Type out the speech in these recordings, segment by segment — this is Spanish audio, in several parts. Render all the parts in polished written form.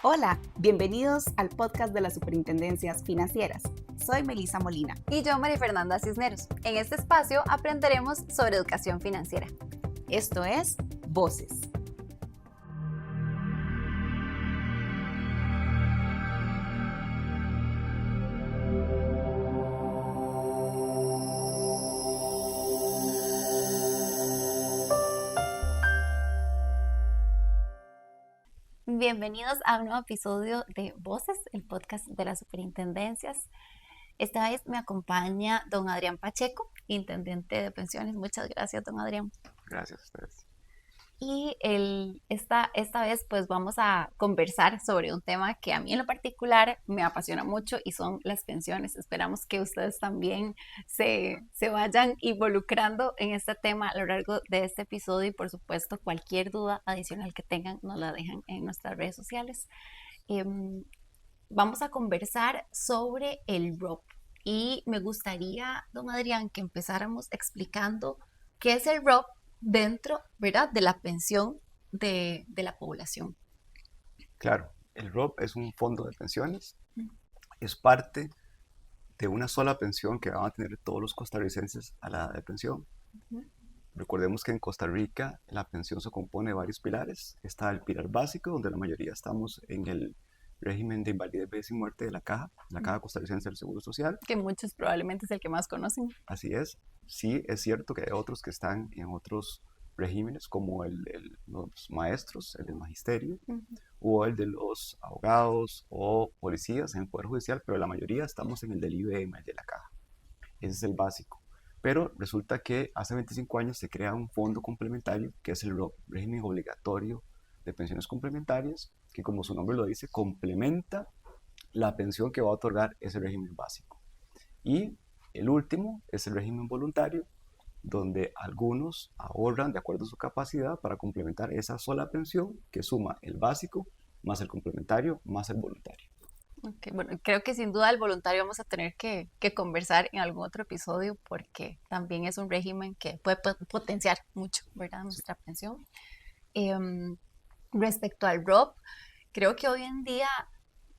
Hola, bienvenidos al podcast de las Superintendencias Financieras. Soy Melissa Molina. Y yo, María Fernanda Cisneros. En este espacio aprenderemos sobre educación financiera. Esto es Voces. Bienvenidos a un nuevo episodio de Voces, el podcast de las Superintendencias. Esta vez me acompaña don Adrián Pacheco, intendente de pensiones. Muchas gracias, don Adrián. Gracias a ustedes. Y esta vez pues vamos a conversar sobre un tema que a mí en lo particular me apasiona mucho y son las pensiones. Esperamos que ustedes también se vayan involucrando en este tema a lo largo de este episodio y por supuesto cualquier duda adicional que tengan nos la dejan en nuestras redes sociales. Vamos a conversar sobre el ROP y me gustaría, don Adrián, que empezáramos explicando qué es el ROP dentro, ¿verdad?, de la pensión de la población. Claro, el ROP es un fondo de pensiones, es parte de una sola pensión que van a tener todos los costarricenses a la edad de pensión. Recordemos que en Costa Rica la pensión se compone de varios pilares. Está el pilar básico, donde la mayoría estamos en el régimen de invalidez, vejez y muerte de la Caja Costarricense del Seguro Social. Que muchos probablemente es el que más conocen. Así es. Sí, es cierto que hay otros que están en otros regímenes, como los maestros, el del magisterio, o el de los abogados o policías en el Poder Judicial, pero la mayoría estamos en el del IBM, el de la Caja. Ese es el básico. Pero resulta que hace 25 años se crea un fondo complementario, que es el ROP, régimen obligatorio de pensiones complementarias, que como su nombre lo dice, complementa la pensión que va a otorgar ese régimen básico. Y el último es el régimen voluntario, donde algunos ahorran de acuerdo a su capacidad para complementar esa sola pensión que suma el básico más el complementario más el voluntario. Okay, bueno, creo que sin duda el voluntario vamos a tener que conversar en algún otro episodio porque también es un régimen que puede potenciar mucho, ¿verdad?, nuestra pensión. Respecto al ROP, creo que hoy en día,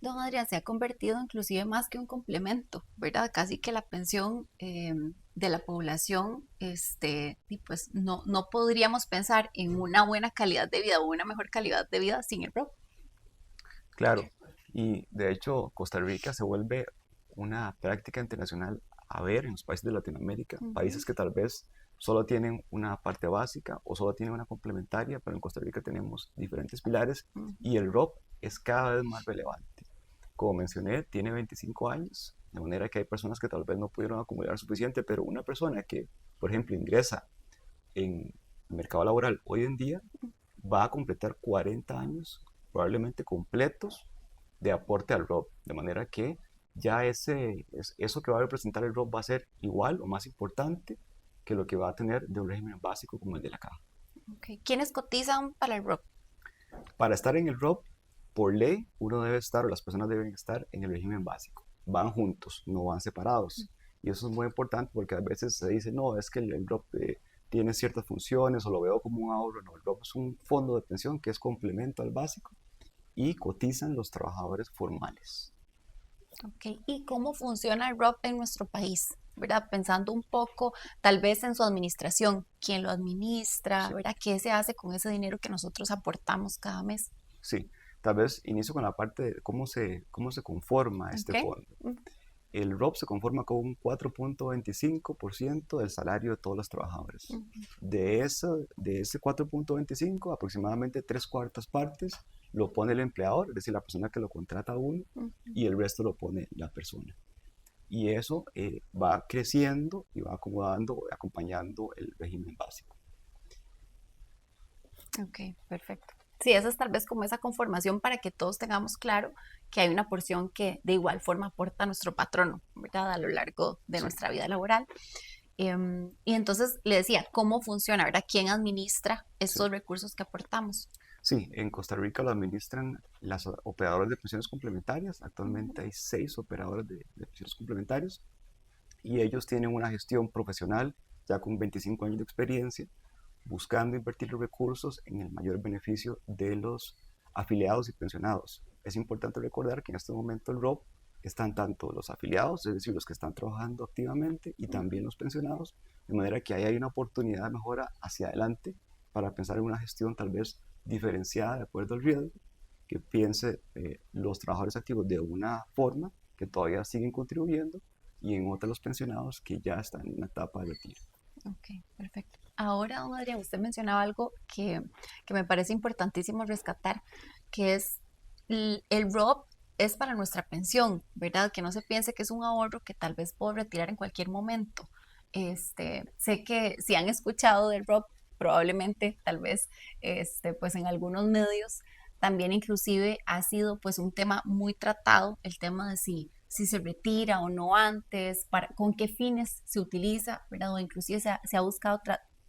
don Adrián, se ha convertido inclusive más que un complemento, ¿verdad? Casi que la pensión de la población, y pues no podríamos pensar en una buena calidad de vida o una mejor calidad de vida sin el ROP. Claro, y de hecho Costa Rica se vuelve una práctica internacional a ver en los países de Latinoamérica, países que tal vez solo tienen una parte básica o solo tienen una complementaria, pero en Costa Rica tenemos diferentes pilares y el ROP es cada vez más relevante. Como mencioné, tiene 25 años, de manera que hay personas que tal vez no pudieron acumular suficiente, pero una persona que, por ejemplo, ingresa en el mercado laboral hoy en día, va a completar 40 años, probablemente completos, de aporte al ROP, de manera que ya eso que va a representar el ROP va a ser igual o más importante que lo que va a tener de un régimen básico como el de la Caja. Okay. ¿Quiénes cotizan para el ROP? Para estar en el ROP, por ley, uno debe estar o las personas deben estar en el régimen básico. Van juntos, no van separados. Y eso es muy importante porque a veces se dice, no, es que el ROP tiene ciertas funciones o lo veo como un ahorro. No, el ROP es un fondo de pensión que es complemento al básico y cotizan los trabajadores formales. Okay. ¿Y cómo funciona el ROP en nuestro país? ¿Verdad? Pensando un poco tal vez en su administración, quién lo administra, Sí. ¿verdad? ¿Qué se hace con ese dinero que nosotros aportamos cada mes? Sí, tal vez inicio con la parte de cómo se conforma este fondo. El ROP se conforma con un 4.25% del salario de todos los trabajadores. De ese 4.25, aproximadamente 3/4 partes lo pone el empleador, es decir, la persona que lo contrata a uno, y el resto lo pone la persona. Y eso va creciendo y va acomodando, acompañando el régimen básico. Ok, perfecto. Sí, esa es tal vez como esa conformación para que todos tengamos claro que hay una porción que de igual forma aporta a nuestro patrono, ¿verdad? A lo largo de nuestra vida laboral. Y entonces le decía, ¿cómo funciona, verdad? ¿Quién administra estos recursos que aportamos? Sí, en Costa Rica lo administran las operadoras de pensiones complementarias. Actualmente hay 6 operadores de pensiones complementarias y ellos tienen una gestión profesional ya con 25 años de experiencia, buscando invertir los recursos en el mayor beneficio de los afiliados y pensionados. es importante recordar que en este momento el ROP están tanto los afiliados, es decir, los que están trabajando activamente, y también los pensionados, de manera que ahí hay una oportunidad de mejora hacia adelante para pensar en una gestión tal vez diferenciada de acuerdo al riesgo, que piense los trabajadores activos de una forma que todavía siguen contribuyendo y en otra los pensionados que ya están en una etapa de retiro. Ok, perfecto. Ahora, don Adrián, usted mencionaba algo que me parece importantísimo rescatar, que es el ROP es para nuestra pensión, ¿verdad? Que no se piense que es un ahorro que tal vez puedo retirar en cualquier momento. Sé que si han escuchado del ROP, probablemente, tal vez, pues en algunos medios también inclusive ha sido pues un tema muy tratado, el tema de si se retira o no antes, con qué fines se utiliza, ¿verdad? O inclusive se ha buscado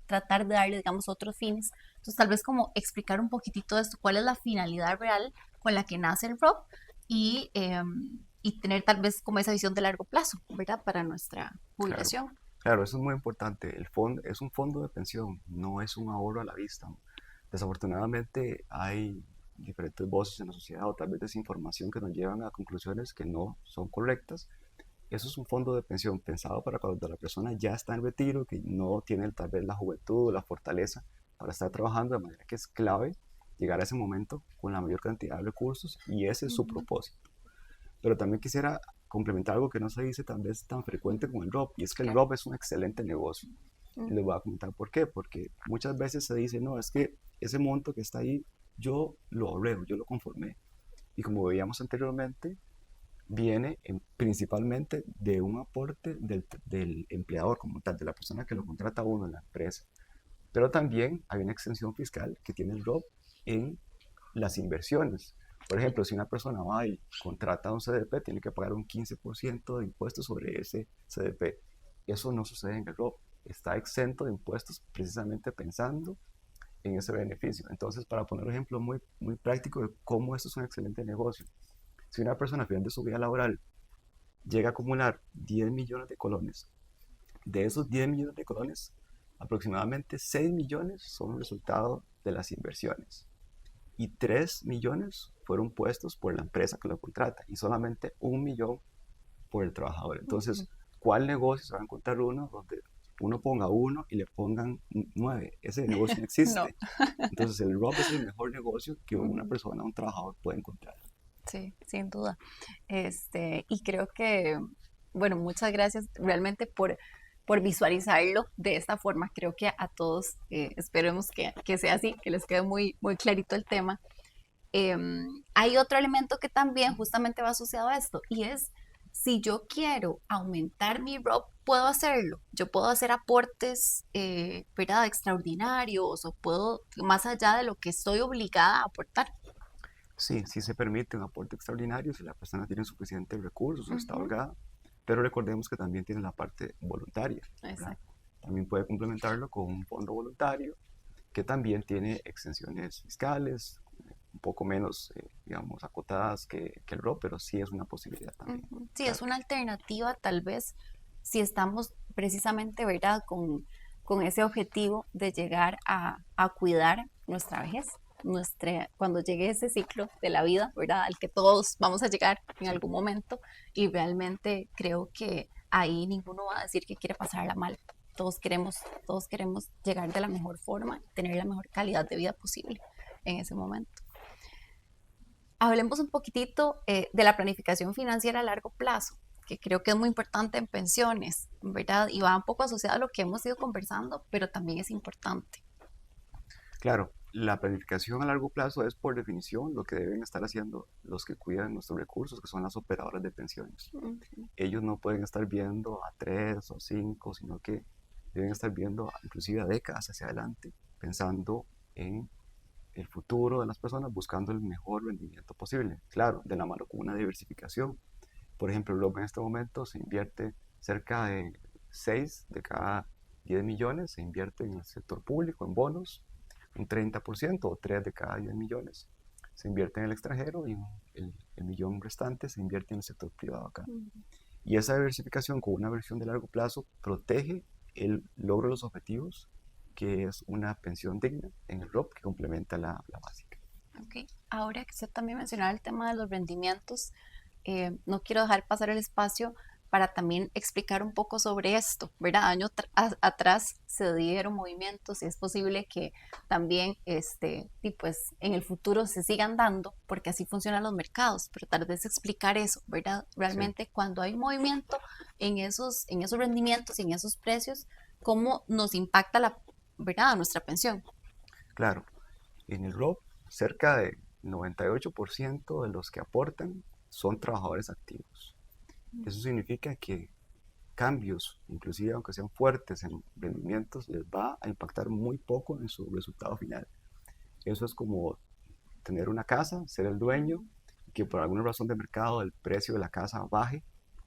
tratar de darle, digamos, otros fines. Entonces, tal vez como explicar un poquitito de esto, cuál es la finalidad real con la que nace el ROP y tener tal vez como esa visión de largo plazo, ¿verdad? Para nuestra Claro, jubilación. claro, eso es muy importante. El fondo es un fondo de pensión, no es un ahorro a la vista. Desafortunadamente hay diferentes voces en la sociedad o tal vez desinformación que nos llevan a conclusiones que no son correctas. Eso es un fondo de pensión pensado para cuando la persona ya está en retiro, que no tiene tal vez la juventud o la fortaleza para estar trabajando, de manera que es clave llegar a ese momento con la mayor cantidad de recursos, y ese es su Ujú. propósito. Pero también quisiera complementar algo que no se dice tal vez tan frecuente como el ROP, y es que el Claro. ROP es un excelente negocio. Y les voy a comentar por qué. Porque muchas veces se dice, no, es que ese monto que está ahí, yo lo ahorré, yo lo conformé. Y como veíamos anteriormente, viene principalmente de un aporte del empleador como tal, de la persona que lo contrata a uno en la empresa. Pero también hay una extensión fiscal que tiene el ROP en las inversiones. Por ejemplo, si una persona va y contrata un CDP, tiene que pagar un 15% de impuestos sobre ese CDP. Eso no sucede en el ROP. Está exento de impuestos precisamente pensando en ese beneficio. Entonces, para poner un ejemplo muy, muy práctico de cómo esto es un excelente negocio, si una persona al final de su vida laboral llega a acumular 10 millones de colones, de esos 10 millones de colones, aproximadamente 6 millones son resultado de las inversiones y 3 millones fueron puestos por la empresa que lo contrata y solamente 1 millón por el trabajador. Ujú. Entonces, ¿cuál negocio se va a encontrar uno donde uno ponga 1 y le pongan 9? Ese negocio no No. existe. Entonces, el ROP es el mejor negocio que una Ujú. persona, un trabajador puede encontrar. Sí, sin duda. Y creo que, bueno, muchas gracias realmente por visualizarlo de esta forma. Creo que a todos esperemos que sea así, que les quede muy, muy clarito el tema. Hay otro elemento que también justamente va asociado a esto y es si yo quiero aumentar mi ROP, puedo hacerlo. Yo puedo hacer aportes, ¿verdad? Extraordinarios o puedo, más allá de lo que estoy obligada a aportar. Sí, sí se permite un aporte extraordinario si la persona tiene suficientes recursos o está Ujú. holgada, pero recordemos que también tiene la parte voluntaria, ¿verdad? Exacto. También puede complementarlo con un fondo voluntario que también tiene exenciones fiscales, un poco menos, digamos, acotadas que el ROP, pero sí es una posibilidad también. Ujú. Sí, es Claro, una alternativa tal vez si estamos precisamente, ¿verdad? Con ese objetivo de llegar a cuidar nuestra vejez, cuando llegue ese ciclo de la vida, ¿verdad? Al que todos vamos a llegar en sí, algún momento y realmente creo que ahí ninguno va a decir que quiere pasarla mal. Todos queremos llegar de la mejor forma, tener la mejor calidad de vida posible en ese momento. Hablemos un poquitito de la planificación financiera a largo plazo, que creo que es muy importante en pensiones, ¿verdad? Y va un poco asociado a lo que hemos ido conversando, pero también es importante. claro, la planificación a largo plazo es por definición lo que deben estar haciendo los que cuidan nuestros recursos, que son las operadoras de pensiones. Ujú. Ellos no pueden estar viendo a 3 o 5, sino que deben estar viendo inclusive a décadas hacia adelante, pensando en el futuro de las personas, buscando el mejor rendimiento posible. Claro, de la mano con una diversificación. Por ejemplo, en este momento se invierte cerca de 6 de cada 10 millones, se invierte en el sector público, en bonos, un 30% o 3 de cada 10 millones se invierte en el extranjero y el millón restante se invierte en el sector privado acá. Y esa diversificación con una versión de largo plazo protege el logro de los objetivos, que es una pensión digna en el ROP que complementa la básica. Ok, ahora que usted también mencionaba el tema de los rendimientos, no quiero dejar pasar el espacio para también explicar un poco sobre esto, ¿verdad? Atrás se dieron movimientos y es posible que también y pues en el futuro se sigan dando porque así funcionan los mercados, pero tal vez explicar eso, ¿verdad? Sí, Realmente cuando hay movimiento en esos rendimientos y en esos precios, ¿cómo nos impacta ¿verdad? A nuestra pensión? claro. En el ROP, cerca de 98% de los que aportan son trabajadores activos. Eso significa que cambios, inclusive aunque sean fuertes en rendimientos, les va a impactar muy poco en su resultado final. Eso es como tener una casa, ser el dueño, y que por alguna razón de mercado el precio de la casa baje,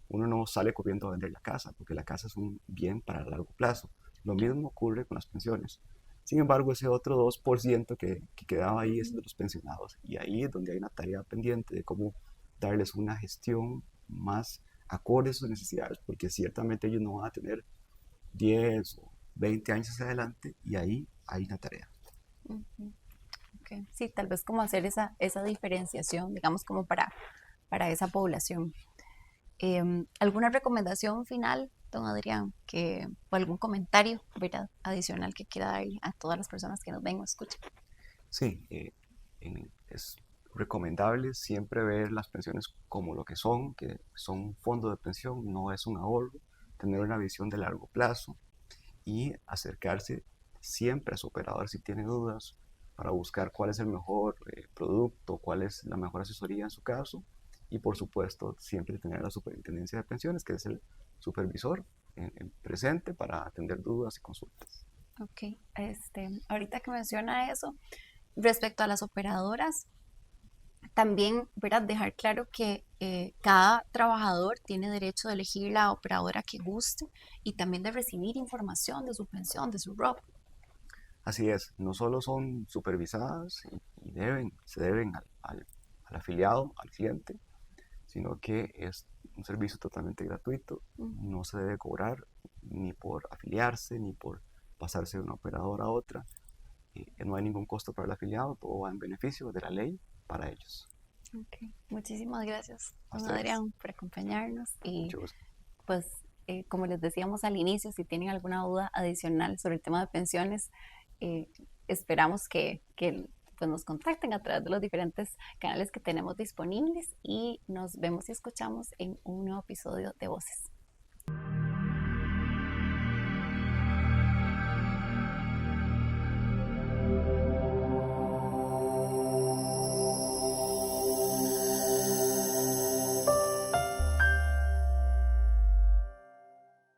uno no sale corriendo a vender la casa, porque la casa es un bien para largo plazo. Lo mismo ocurre con las pensiones. Sin embargo, ese otro 2% que quedaba ahí es de los pensionados. Y ahí es donde hay una tarea pendiente de cómo darles una gestión más acorde a sus necesidades, porque ciertamente ellos no van a tener 10 o 20 años hacia adelante y ahí hay una tarea. Ujú. Ok. Sí, tal vez como hacer esa diferenciación, digamos, como para esa población. ¿Alguna recomendación final, don Adrián, o algún comentario, ¿verdad? Adicional que quiera dar a todas las personas que nos ven o escuchan? Sí, es recomendable siempre ver las pensiones como lo que son un fondo de pensión, no es un ahorro, tener una visión de largo plazo y acercarse siempre a su operador si tiene dudas para buscar cuál es el mejor producto, cuál es la mejor asesoría en su caso y por supuesto siempre tener la superintendencia de pensiones, que es el supervisor en presente para atender dudas y consultas. Ok, ahorita que menciona eso, respecto a las operadoras, también, ¿verdad? Dejar claro que cada trabajador tiene derecho de elegir la operadora que guste y también de recibir información de su pensión, de su ROP. Así es, no solo son supervisadas y se deben al afiliado, al cliente, sino que es un servicio totalmente gratuito, no se debe cobrar ni por afiliarse, ni por pasarse de una operadora a otra, no hay ningún costo para el afiliado, todo va en beneficio de la ley para ellos. Ok, muchísimas gracias, A don ustedes, Adrián, por acompañarnos y mucho gusto. pues como les decíamos al inicio, si tienen alguna duda adicional sobre el tema de pensiones, eh, esperamos que pues, nos contacten a través de los diferentes canales que tenemos disponibles y nos vemos y escuchamos en un nuevo episodio de Voces.